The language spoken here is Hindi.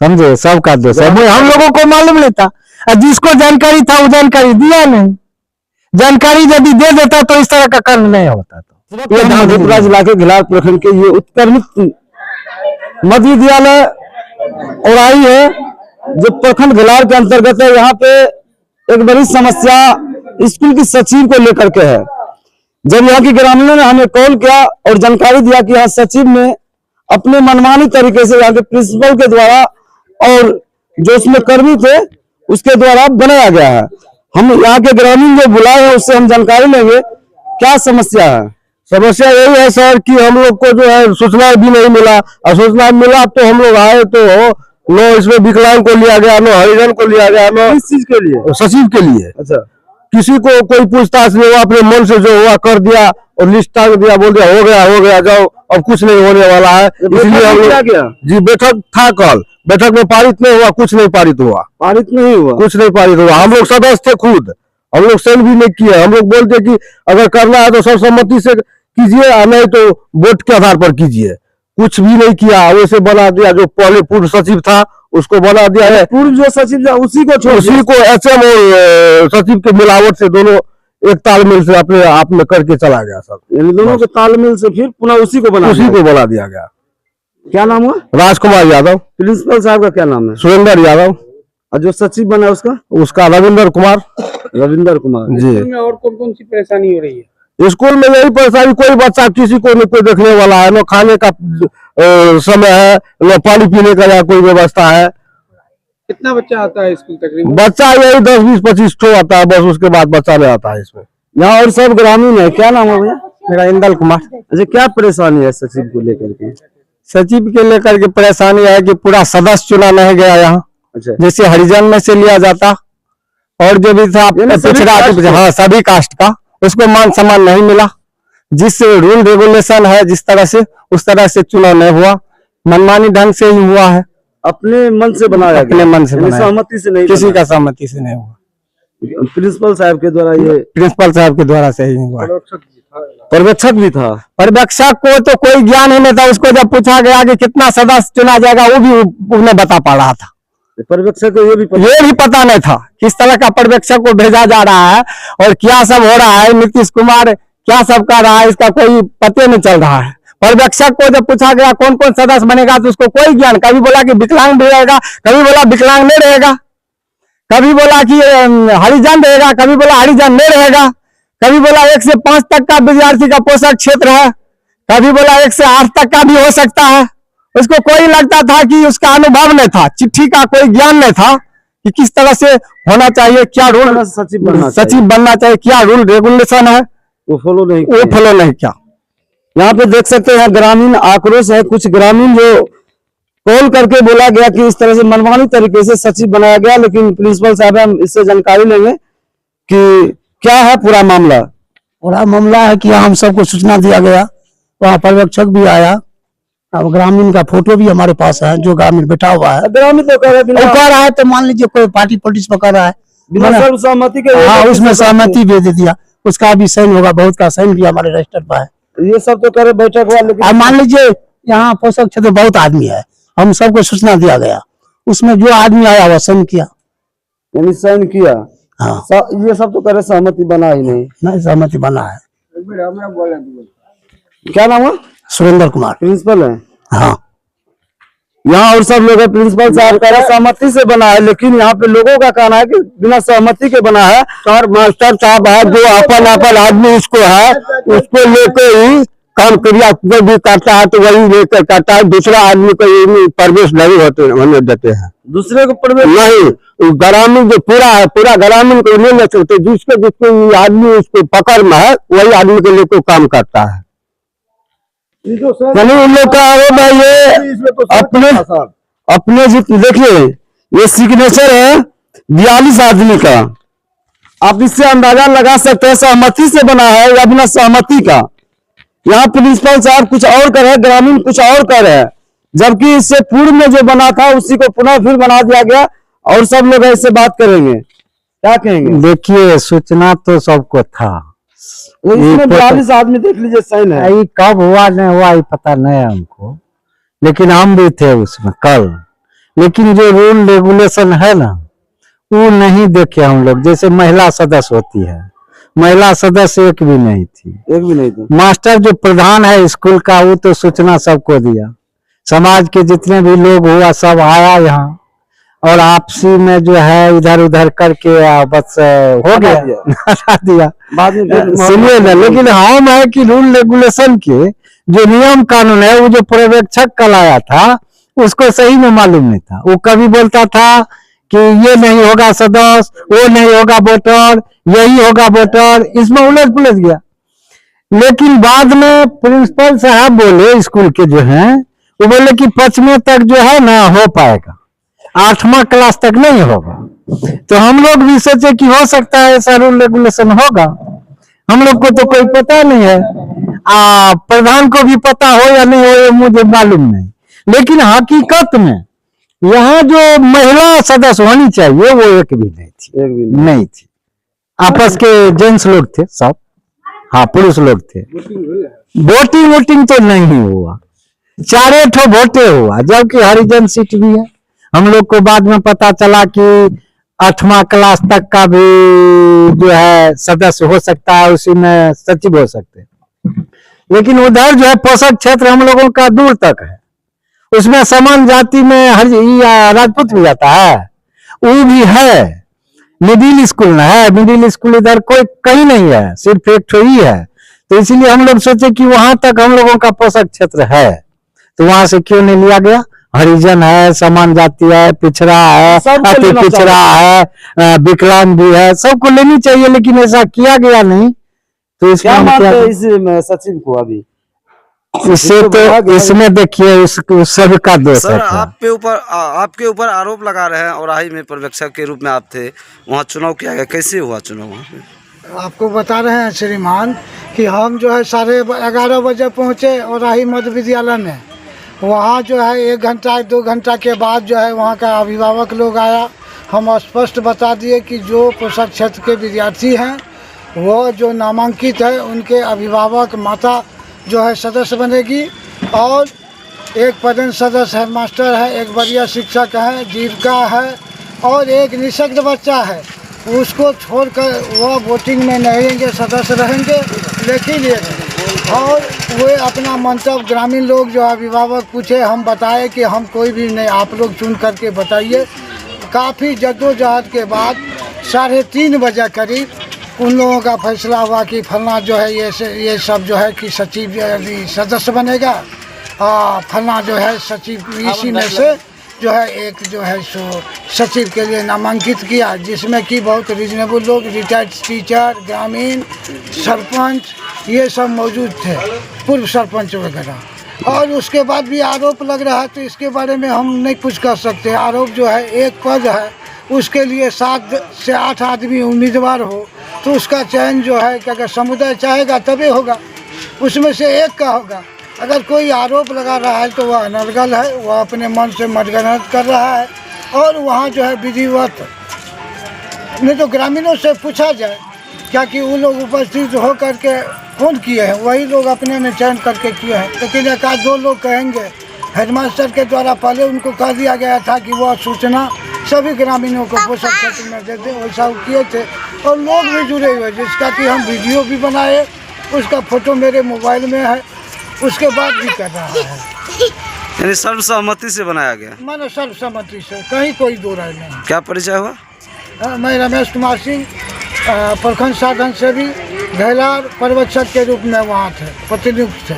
समझे, सबका दोष है। हम लोगों को मालूम नहीं था, जिसको जानकारी था वो जानकारी दिया नहीं। जानकारी यदि दे देता तो इस तरह का कर्म नहीं होता। तो ये मधेपुरा जिला के गिलास प्रखंड के ये उत्क्रमित मध्य विद्यालय औराई है, जो प्रखंड गिलार के अंतर्गत है। यहाँ पे एक बड़ी समस्या स्कूल की सचिव को लेकर के है। जब यहाँ की ग्रामीणों ने हमें कॉल किया और जानकारी दिया कि यहाँ सचिव ने अपने मनमानी तरीके से यहाँ के प्रिंसिपल के द्वारा और जो उसमें कर्मी थे उसके द्वारा बनाया गया है। हम यहाँ के ग्रामीण जो बुलाए हैं उससे हम जानकारी लेंगे, क्या समस्या है। समस्या यही है सर कि हम लोग को जो है सूचना भी नहीं मिला, और सूचना मिला तो हम लोग आए तो नो इसमें विकलांग को लिया गया, नो हरिजन को लिया गया, नो किस चीज के लिए? सचिव के लिए। अच्छा, किसी को कोई पूछताछ नहीं हुआ, अपने मन से जो हुआ कर दिया और लिस्ट टांग दिया, बोल दिया हो गया जाओ, अब कुछ नहीं होने वाला है। इसलिए हम लोग जी बैठक था कल, बैठक में पारित नहीं हुआ, कुछ नहीं पारित हुआ, कुछ नहीं पारित हुआ। हम लोग सदस्य थे खुद, हम लोग सेंड भी नहीं किए। हम लोग बोलते कि अगर करना है तो सर्वसम्मति से कीजिए, नहीं तो वोट के आधार पर कीजिए। कुछ भी नहीं किया, वैसे बना दिया। जो पहले पूर्व सचिव था उसको बना दिया है, पूर्व जो सचिव था उसी को एचएम और सचिव के मिलावट से दोनों एक तालमेल से अपने आप में करके चला गया सब। यानी दोनों के तालमेल से फिर पुनः उसी को बना दिया गया। क्या नाम हुआ? राजकुमार यादव। प्रिंसिपल साहब का क्या नाम है? सुरेंद्र यादव। और जो सचिव बना उसका रविंदर कुमार जी। में और कौन कौन सी परेशानी हो रही है स्कूल में? यही परेशानी, कोई बच्चा किसी को नहीं कोई देखने वाला है, न खाने का समय है, न पानी पीने का यहाँ कोई व्यवस्था है। कितना बच्चा आता है स्कूल तकरीबन? बच्चा यही 10, 20, 25 ठो आता है, बस उसके बाद बच्चा नहीं आता है इसमें। यहाँ और सब ग्रामीण है। क्या नाम है भैया? मेरा इंदल कुमार। अच्छा, क्या परेशानी है सचिव को लेकर के? सचिव के लेकर के परेशानी है कि पूरा सदस्य चुना नहीं गया यहाँ। अच्छा, जैसे हरिजन में से लिया जाता और जो भी था पिछड़ा, हाँ सभी कास्ट का, उसको मान सम्मान नहीं मिला। जिस रूल रेगुलेशन है जिस तरह से, उस तरह से चुनाव नहीं हुआ, मनमानी ढंग से ही हुआ है। अपने मन से बनाया, अपने मन से बनाया, सहमति से नहीं, किसी का सहमति से नहीं हुआ। प्रिंसिपल साहब के द्वारा, ये प्रिंसिपल साहब के द्वारा से ही हुआ। पर्यवेक्षक भी था। पर्यवेक्षक को तो कोई ज्ञान ही नहीं था। उसको जब पूछा गया कि कितना सदस्य चुना जाएगा, वो भी उन्हें बता पा रहा था। पर्यवेक्षक को ये भी पता नहीं था किस तरह का पर्यवेक्षक को भेजा जा रहा है और क्या सब हो रहा है, नीतीश कुमार क्या सब कर रहा है, इसका कोई पता नहीं चल रहा है। पर्यवेक्षक को जब पूछा गया कौन कौन सदस्य बनेगा, तो उसको कोई ज्ञान, कभी बोला कि विकलांग भी रहेगा, कभी बोला विकलांग नहीं रहेगा, कभी बोला कि हरिजन रहेगा, कभी बोला हरिजन नहीं रहेगा, कभी बोला 1 से 5 तक का विद्यार्थी का पोषक क्षेत्र है, कभी बोला 1 से 8 तक का भी हो सकता है। उसको कोई लगता था कि उसका अनुभव नहीं था, चिट्ठी का कोई ज्ञान नहीं था कि किस तरह से होना चाहिए, क्या रूल सचिव बनना चाहिए, क्या रूल रेगुलेशन है, वो फॉलो नहीं किया। यहाँ पे देख सकते हैं ग्रामीण आक्रोश है। कुछ ग्रामीण जो कॉल करके बोला गया कि इस तरह से मनमानी तरीके से सचिव बनाया गया, लेकिन प्रिंसिपल साहब हम इससे जानकारी लेंगे कि क्या है पूरा मामला। पूरा मामला है कि हम सबको सूचना दिया गया, वहाँ पर्यवेक्षक भी आया, अब ग्रामीण का फोटो भी हमारे पास है, जो ग्रामीण बैठा हुआ है। ग्रामीण तो कह रहा है, तो मान लीजिए कोई पार्टी पॉलिटिक्स पकड़ रहा है, बिना सर्वसम्मति के, हाँ उसमें सहमति भी दे दिया, उसका भी साइन होगा, बहुत का साइन भी हमारे रजिस्टर पर है। ये सब तो करे बैठक हुआ, लेकिन मान लीजिए यहाँ पोषक क्षेत्र बहुत आदमी है, हम सबको सूचना दिया गया, उसमें जो आदमी आया वो साइन किया, यानी साइन किया। हाँ, ये सब तो करे सहमति बना ही नहीं सहमति बना है। क्या नाम है? सुरेंद्र कुमार प्रिंसिपल है। हाँ, यहाँ और सब लोग है। प्रिंसिपल साहब कह रहे सहमति से बना है, लेकिन यहाँ पे लोगों का कहना है कि बिना सहमति के बना है। सर मास्टर साहब है, जो अपन आदमी उसको है, उसको लेकर ही काम क्रिया कोई भी करता है तो वही लेकर करता है, दूसरा आदमी को प्रवेश नहीं होने देते हैं। दूसरे को प्रवेश नहीं, ग्रामीण जो पूरा है, पूरा ग्रामीण को नहीं ले सकते। जिसको आदमी उसको पकड़ में है, वही आदमी के लिए काम करता है। यानी उन लोग का ये अपने देखिए, ये सिग्नेचर है 42 आदमी का। आप इससे अंदाजा लगा सकते हैं सहमति से बना है या बिना सहमति का। यहाँ प्रिंसिपल साहब कुछ और कर रहे हैं, ग्रामीण कुछ और कर रहे हैं, जबकि इससे पूर्व में जो बना था उसी को पुनः फिर बना दिया गया। और सब लोग इससे बात करेंगे, क्या कहेंगे? देखिए, सूचना तो सबको था, 42 आदमी देख लीजिए साइन है। कब हुआ नहीं हुआ ये पता नहीं है हमको, लेकिन हम भी थे उसमें कल। लेकिन जो रूल रेगुलेशन है ना वो नहीं देखे हम लोग। जैसे महिला सदस्य होती है, महिला सदस्य एक भी नहीं थी। एक भी नहीं था। मास्टर जो प्रधान है स्कूल का वो तो सूचना सबको दिया, समाज के जितने भी लोग हुआ सब आया यहाँ और आपसी में जो है इधर उधर करके बस हो गया हटा दिया बाद में फिर सुनिए ना। लेकिन हम है कि रूल रेगुलेशन के जो नियम कानून है वो जो पर्यवेक्षक कल आया था उसको सही में मालूम नहीं था। वो कभी बोलता था कि ये नहीं होगा सदस्य, वो नहीं होगा वोटर, यही होगा वोटर, इसमें उलझ पुलझ गया। लेकिन बाद में प्रिंसिपल साहब बोले स्कूल के जो हैं वो बोले कि 5वीं तक जो है ना हो पाएगा, 8वां क्लास तक नहीं होगा। तो हम लोग भी सोचे कि हो सकता है ऐसा रूल रेगुलेशन होगा, हम लोग को तो कोई पता नहीं है। प्रधान को भी पता हो या नहीं हो ये मुझे मालूम नहीं। लेकिन हकीकत में यहाँ जो महिला सदस्य होनी चाहिए वो एक भी नहीं थी, एक भी नहीं थी। आपस के जेंट्स लोग थे सब, हाँ पुरुष लोग थे। वोटिंग वोटिंग तो नहीं हुआ, 4 ठो वोटे हुआ, जबकि हरिजन सीट भी है। हम लोग को बाद में पता चला कि 8वां क्लास तक का भी जो है सदस्य हो सकता है, उसी में सचिव हो सकते हैं। लेकिन उधर जो है पोषक क्षेत्र हम लोगों का दूर तक है, उसमें समान जाति में राजपूत भी जाता है, वो भी है। मिडिल स्कूल ना है, मिडिल स्कूल इधर कोई कहीं नहीं है, सिर्फ एक ठो ही है। तो इसीलिए हम लोग सोचे कि वहां तक हम लोगों का पोषक क्षेत्र है, तो वहां से क्यों नहीं लिया गया। हरिजन है, समान जाति है, पिछड़ा है, अति पिछड़ा है, विकलांग भी है, सबको लेनी चाहिए, लेकिन ऐसा किया गया नहीं। तो क्या इसमें मानते हैं इस सचिव को अभी? इससे तो इसमें देखिए उस सबका दोष सर, है। आपके ऊपर आरोप लगा रहे हैं औराही में पर्यवेक्षक के रूप में आप थे, वहाँ चुनाव किया गया, कैसे हुआ चुनाव वहाँ पे? आपको बता रहे हैं श्रीमान कि हम जो है 11:30 बजे पहुँचे औराही मध्य विद्यालय में। वहाँ जो है 1 घंटा 2 घंटा के बाद जो है वहाँ का अभिभावक लोग आया। हम स्पष्ट बता दिए कि जो पोषक क्षेत्र के विद्यार्थी हैं वो जो नामांकित है उनके अभिभावक माता जो है सदस्य बनेगी, और एक पदन सदस्य हेडमास्टर है, एक वरीय शिक्षक है, जीविका है, और एक निःशक्त बच्चा है। उसको छोड़कर वह वोटिंग में नहीं रहेंगे, सदस्य रहेंगे। लेकिन ये और वे अपना मंतव्य ग्रामीण लोग जो अभिभावक पूछे, हम बताए कि हम कोई भी नहीं, आप लोग चुन करके बताइए। काफ़ी जद्दोजहद के बाद 3:30 बजे करीब उन लोगों का फैसला हुआ कि फलना जो है ये सब जो है कि सचिव सदस्य बनेगा, फलना जो है सचिव। इसी में से जो है एक जो है सो सचिव के लिए नामांकित किया, जिसमें कि बहुत रीजनेबल लोग, रिटायर्ड टीचर, ग्रामीण सरपंच ये सब मौजूद थे, पूर्व सरपंच वगैरह। और उसके बाद भी आरोप लग रहा है, तो इसके बारे में हम नहीं कुछ कर सकते। आरोप जो है एक पद है, उसके लिए 7 से 8 आदमी उम्मीदवार हो, तो उसका चयन जो है कि अगर समुदाय चाहेगा तभी होगा, उसमें से एक का होगा। अगर कोई आरोप लगा रहा है तो वह अनर्गल है, वह अपने मन से मतगणना कर रहा है। और वहाँ जो है विधिवत नहीं तो ग्रामीणों से पूछा जाए, क्या कि वो लोग उपस्थित हो करके कौन किए हैं, वही लोग अपने में चयन करके किए हैं। लेकिन 1-2 लोग कहेंगे। हेडमास्टर के द्वारा पहले उनको कह दिया गया था कि वह सूचना सभी ग्रामीणों को पोषक क्षेत्र में दे दें, वैसा वो किए थे। और लोग भी जुड़े हुए, जिसका कि हम वीडियो भी बनाए, उसका फोटो मेरे मोबाइल में है, उसके बाद भी कर रहा है। यानी सर्वसहमति से बनाया गया? मानो सर्वसम्मति से, कहीं कोई दो राय नहीं। क्या परिचय हुआ? मैं रमेश कुमार सिंह, प्रखंड साधन सेवी, घैलार पर्यवेक्षक के रूप में वहाँ थे, प्रतिनियुक्त थे।